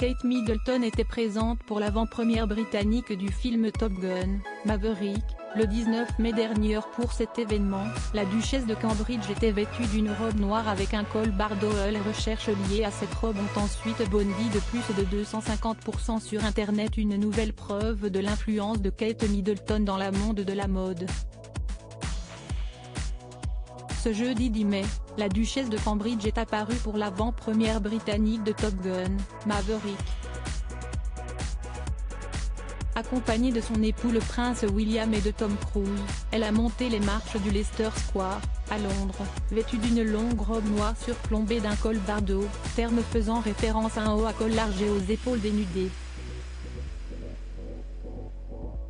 Kate Middleton était présente pour l'avant-première britannique du film Top Gun, Maverick, le 19 mai dernier. Pour cet événement, la duchesse de Cambridge était vêtue d'une robe noire avec un col bardeau. Les recherches liées à cette robe ont ensuite bondi de plus de 250% sur Internet, une nouvelle preuve de l'influence de Kate Middleton dans le monde de la mode. Ce jeudi 10 mai, la duchesse de Cambridge est apparue pour l'avant-première britannique de Top Gun, Maverick. Accompagnée de son époux le prince William et de Tom Cruise, elle a monté les marches du Leicester Square, à Londres, vêtue d'une longue robe noire surplombée d'un col bardeau, terme faisant référence à un haut à col large et aux épaules dénudées.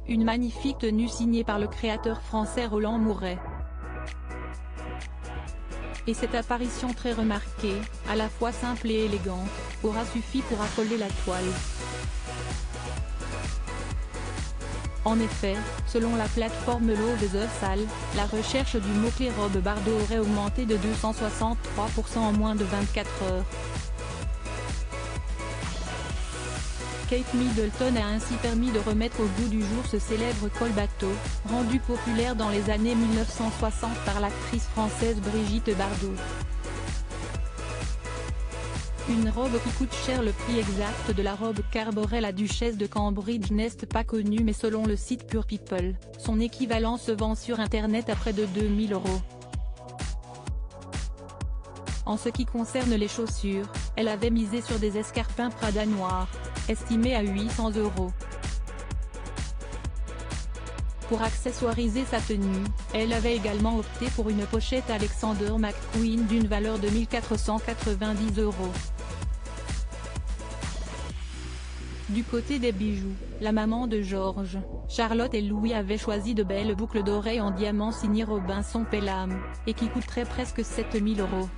Une magnifique tenue signée par le créateur français Roland Mouret. Et cette apparition très remarquée, à la fois simple et élégante, aura suffi pour affoler la toile. En effet, selon la plateforme Love the Sale, la recherche du mot-clé robe bardeau aurait augmenté de 263% en moins de 24 heures. Kate Middleton a ainsi permis de remettre au goût du jour ce célèbre col bateau, rendu populaire dans les années 1960 par l'actrice française Brigitte Bardot. Une robe qui coûte cher. Le prix exact de la robe qu'arborait la duchesse de Cambridge n'est pas connu, mais selon le site Pure People, son équivalent se vend sur Internet à près de 2000 €. En ce qui concerne les chaussures, elle avait misé sur des escarpins Prada noirs, estimés à 800 €. Pour accessoiriser sa tenue, elle avait également opté pour une pochette Alexander McQueen d'une valeur de 1490 €. Du côté des bijoux, la maman de George, Charlotte et Louis avaient choisi de belles boucles d'oreilles en diamant signées Robinson Pelham, et qui coûteraient presque 7000 €.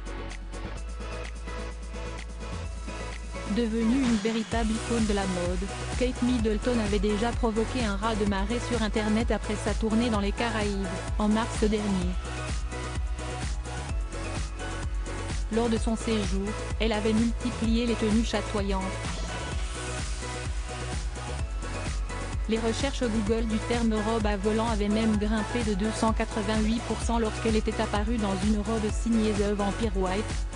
Devenue une véritable icône de la mode, Kate Middleton avait déjà provoqué un raz-de-marée sur Internet après sa tournée dans les Caraïbes, en mars dernier. Lors de son séjour, elle avait multiplié les tenues chatoyantes. Les recherches Google du terme robe à volant avaient même grimpé de 288% lorsqu'elle était apparue dans une robe signée The Vampire Wife,